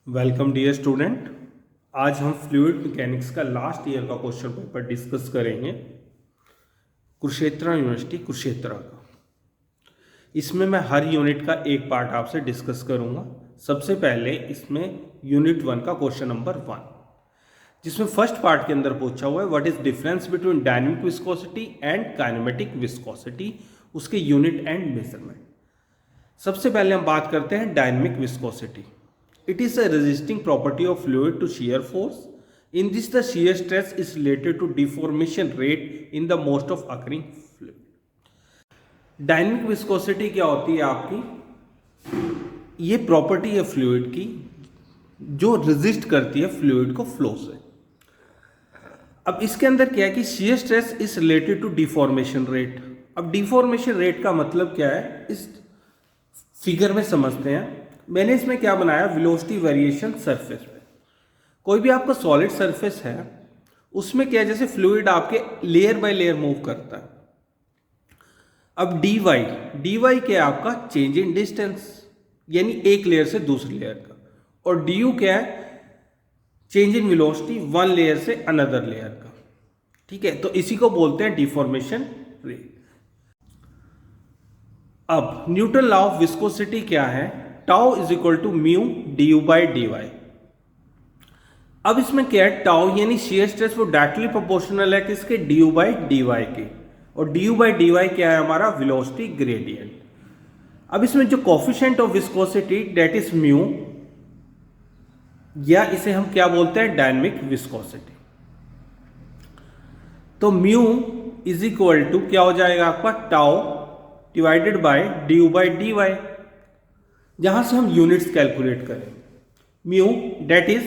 Welcome dear student. आज हम fluid mechanics का लास्ट ईयर का क्वेश्चन पेपर डिस्कस करेंगे, कुरुक्षेत्र यूनिवर्सिटी कुरुक्षेत्र का। इसमें मैं हर यूनिट का एक पार्ट आपसे डिस्कस करूंगा। सबसे पहले इसमें यूनिट 1 का क्वेश्चन नंबर 1, जिसमें फर्स्ट पार्ट के अंदर पूछा हुआ है what is difference between dynamic viscosity and kinematic viscosity, उसके यूनिट एंड मेजरमेंट। सबसे पहले हम बात करते हैं dynamic viscosity. It is a resisting property of fluid to shear force. In this, the shear stress is related to deformation rate in the most of occurring fluid. Dynamic viscosity क्या होती है आपकी? ये प्रॉपर्टी है fluid की जो resist करती है फ्लूइड को फ्लो से। अब इसके अंदर क्या है कि shear stress is related to deformation rate. अब deformation rate का मतलब क्या है इस फिगर में समझते हैं। मैंने इसमें क्या बनाया, वेलोसिटी वेरिएशन सरफेस पे। कोई भी आपका सॉलिड सरफेस है उसमें क्या है, जैसे फ्लूइड आपके लेयर बाय लेयर मूव करता है। अब dy क्या है आपका चेंज इन डिस्टेंस, यानी एक लेयर से दूसरी लेयर का, और du क्या है change in velocity one layer से अनदर लेयर का। ठीक है, तो इसी को बोलते हैं डिफॉर्मेशन रेट। अब न्यूटन लॉ ऑफ विस्कोसिटी क्या है, tau is equal to mu D U by D Y. अब इसमें क्या है, टाउ यानी शियर स्ट्रेस वो डायरेक्टली प्रोपोर्शनल है किसके, D U by D Y के, और D U by D Y क्या है हमारा वेलोसिटी ग्रेडियंट। अब इसमें जो coefficient of viscosity that is mu, या इसे हम क्या बोलते हैं डायनेमिक विस्कोसिटी। तो म्यू इज इक्वल टू क्या हो जाएगा आपका tau divided by D U by D Y, जहां से हम यूनिट्स कैलकुलेट करें। Mu that is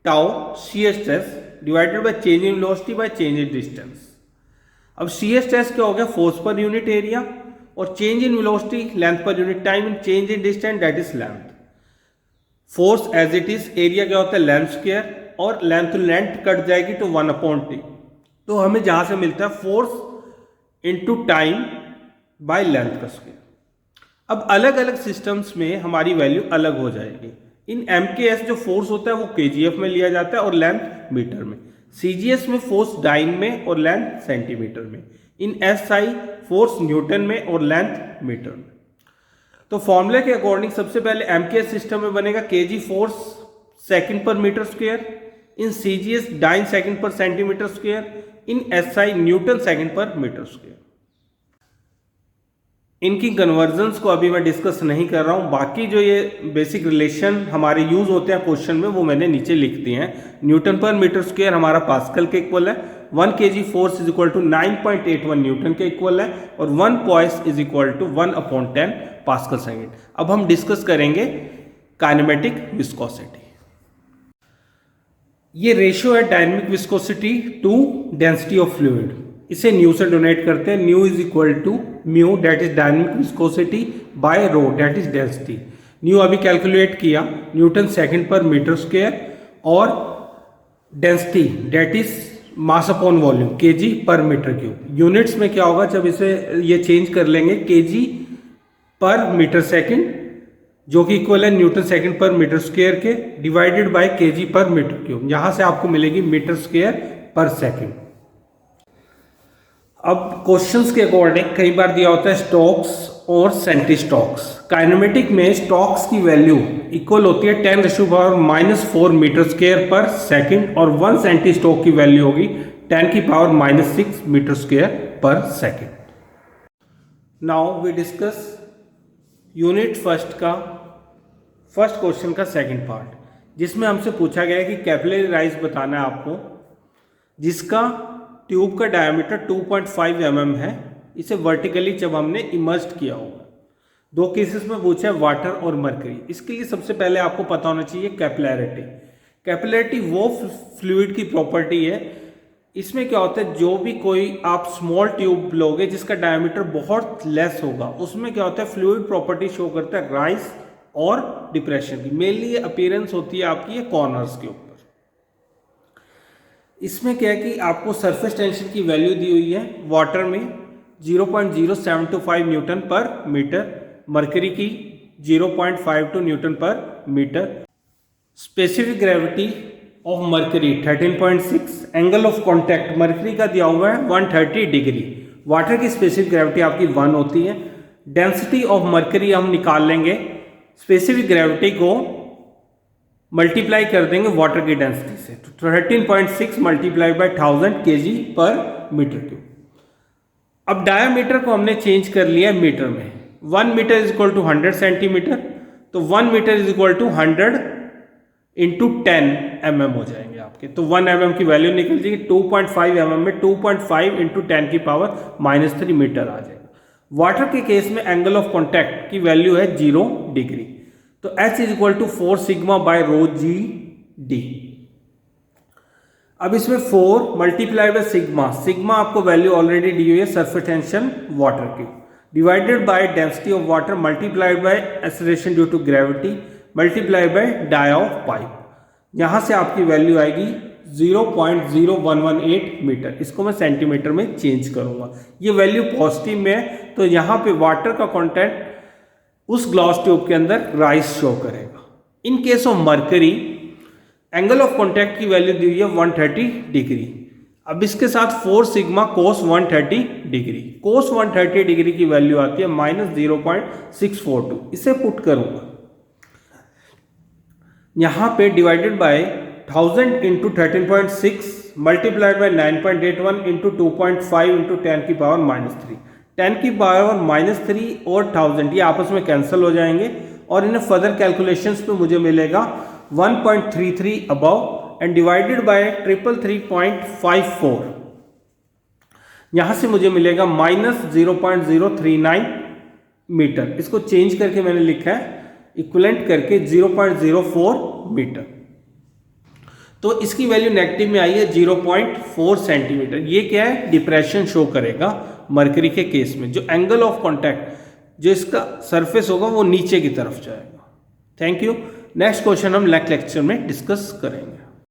tau shear stress divided by change in velocity by change in distance. अब शियर स्ट्रेस क्या हो गया, फोर्स पर यूनिट एरिया, और change in velocity length per unit time, change in distance that is length. Force as it is, area क्या होता है length square, और लेंथ कट जाएगी तो 1/t। तो हमें जहां से मिलता है force into time by length का स्क्वायर। अब अलग अलग सिस्टम्स में हमारी वैल्यू अलग हो जाएगी। इन MKS जो फोर्स होता है वो kgf में लिया जाता है और लेंथ मीटर में। CGS में फोर्स डाइन में और लेंथ सेंटीमीटर में। इन SI फोर्स न्यूटन में और लेंथ मीटर में। तो फॉर्मूले के अकॉर्डिंग सबसे पहले MKS सिस्टम में बनेगा kg फोर्स सेकंड पर मीटर स्क्वायर, इन CGS डाइन सेकंड पर सेंटीमीटर स्क्वायर, इन SI न्यूटन सेकंड पर मीटर स्क्वायर। इनकी कन्वर्जन्स को अभी मैं डिस्कस नहीं कर रहा हूं, बाकी जो ये बेसिक रिलेशन हमारे यूज होते हैं क्वेश्चन में वो मैंने नीचे लिख दिए हैं। न्यूटन पर मीटर स्क्वायर हमारा पास्कल के इक्वल है, 1 kg force is equal to 9.81 Newton के इक्वल है, और 1 poise is equal to 1/10 pascal second. अब हम डिस्कस करेंगे काइनेमेटिक विस्कोसिटी। ये रेशियो है dynamic viscosity to density of fluid. इसे न्यू से डोनेट करते हैं। Nu is equal to mu that is dynamic viscosity by rho that is density. Nu अभी कैलकुलेट किया, न्यूटन सेकंड पर मीटर स्क्वायर, और density that is mass upon volume kg पर metre cube. Units में क्या होगा, जब इसे ये चेंज कर लेंगे केजी पर मीटर सेकंड, जो कि इक्वल है न्यूटन सेकंड पर मीटर स्क्वायर के, डिवाइडेड बाय केजी पर मीटर क्यूब। यहां से आपको मिलेगी मीटर स्क्वायर पर सेकंड। अब क्वेश्चंस के अकॉर्डिंग कई बार दिया होता है स्टोक्स और सेंटी स्टोक्स। काइनेमेटिक में स्टोक्स की वैल्यू इक्वल होती है 10⁻⁻4 मीटर स्क्वायर पर सेकंड, और 1 सेंटी स्टोक की वैल्यू होगी 10⁻⁻6 मीटर स्क्वायर पर second. Now we discuss unit first का फर्स्ट क्वेश्चन का सेकंड पार्ट, जिसमें हमसे पूछा गया है कि कैपिलरी राइज बताना है आपको, जिसका ट्यूब का डायमीटर 2.5 mm है। इसे वर्टिकली जब हमने इमर्स्ड किया होगा। दो केसेस में पूछा है वाटर और मर्करी। इसके लिए सबसे पहले आपको पता होना चाहिए कैपिलैरिटी। कैपिलैरिटी वो फ्लूइड की प्रॉपर्टी है, इसमें क्या होता है जो भी कोई आप स्मॉल ट्यूब लोगे जिसका डायमीटर बहुत लेस होगा, उसमें क्या होता है फ्लूइड प्रॉपर्टी शो करता है राइज और डिप्रेशन की। मेनली ये अपीयरेंस होती है आपकी ये कॉर्नर्स के ऊपर। इसमें क्या है कि आपको सरफेस टेंशन की वैल्यू दी हुई है वाटर में 0.0725 न्यूटन पर मीटर, मरकरी की 0.52 न्यूटन पर metre, specific gravity of mercury 13.6, angle of contact mercury का दिया हुआ है 130 डिग्री, वाटर की स्पेसिफिक ग्रेविटी आपकी 1 होती है। डेंसिटी ऑफ मर्करी हम निकाल लेंगे, स्पेसिफिक ग्रेविटी को मल्टीप्लाई कर देंगे वाटर की डेंसिटी से, तो 13.6 मल्टीप्लाई बाय 1000 kg पर मीटर क्यूब। अब डायामीटर को हमने चेंज कर लिया मीटर में, 1 metre is equal to 100 centimetre, तो 1 metre is equal to 100 into 10 mm हो जाएंगे आपके, तो 1 mm की वैल्यू निकल जाएगी 2.5 mm में 2.5 इंटू 10 की पावर -3 मीटर आ जाएगा। वाटर के केस में एंगल ऑफ कॉन्टैक्ट की वैल्यू है 0 डिग्री, तो H is equal to 4 sigma by rho G D. अब इसमें 4 मल्टीप्लाई बाय सिग्मा, सिग्मा आपको वैल्यू ऑलरेडी दी हुई है सरफेस टेंशन वाटर की, divided by density of water multiplied by acceleration due to gravity multiply by dia of pipe, यहां से आपकी वैल्यू आएगी 0.0118 मीटर। इसको मैं सेंटीमीटर में चेंज करूंगा, ये वैल्यू पॉजिटिव में है, तो यहां पे वाटर का कंटेंट उस ग्लास ट्यूब के अंदर राइज शो करेगा। In case of mercury angle of contact की वैल्यू दी हुई है 130 डिग्री। अब इसके साथ 4 सिग्मा कोस 130 डिग्री, कोस 130 डिग्री की वैल्यू आती है -0.642, इसे पुट करूंगा यहां पे, divided by 1000 into 13.6 multiplied by 9.81 into 2.5 into 10 की पावर -3, 10 की पावर -3 और 1000 ये आपस में कैंसिल हो जाएंगे, और इन्हें फर्दर कैलकुलेशंस पे मुझे मिलेगा 1.33 अबव एंड डिवाइडेड बाय 333.54, यहां से मुझे मिलेगा -0.039 मीटर। इसको चेंज करके मैंने लिखा है इक्विवेलेंट करके 0.04 मीटर, तो इसकी वैल्यू नेगेटिव में आई है 0.4 सेंटीमीटर। ये क्या है, डिप्रेशन शो करेगा मर्करी के केस में, जो एंगल ऑफ कॉन्टैक्ट जो इसका सरफेस होगा वो नीचे की तरफ जाएगा। Thank you. नेक्स्ट क्वेश्चन हम नेक्स्ट लेक्चर में डिस्कस करेंगे।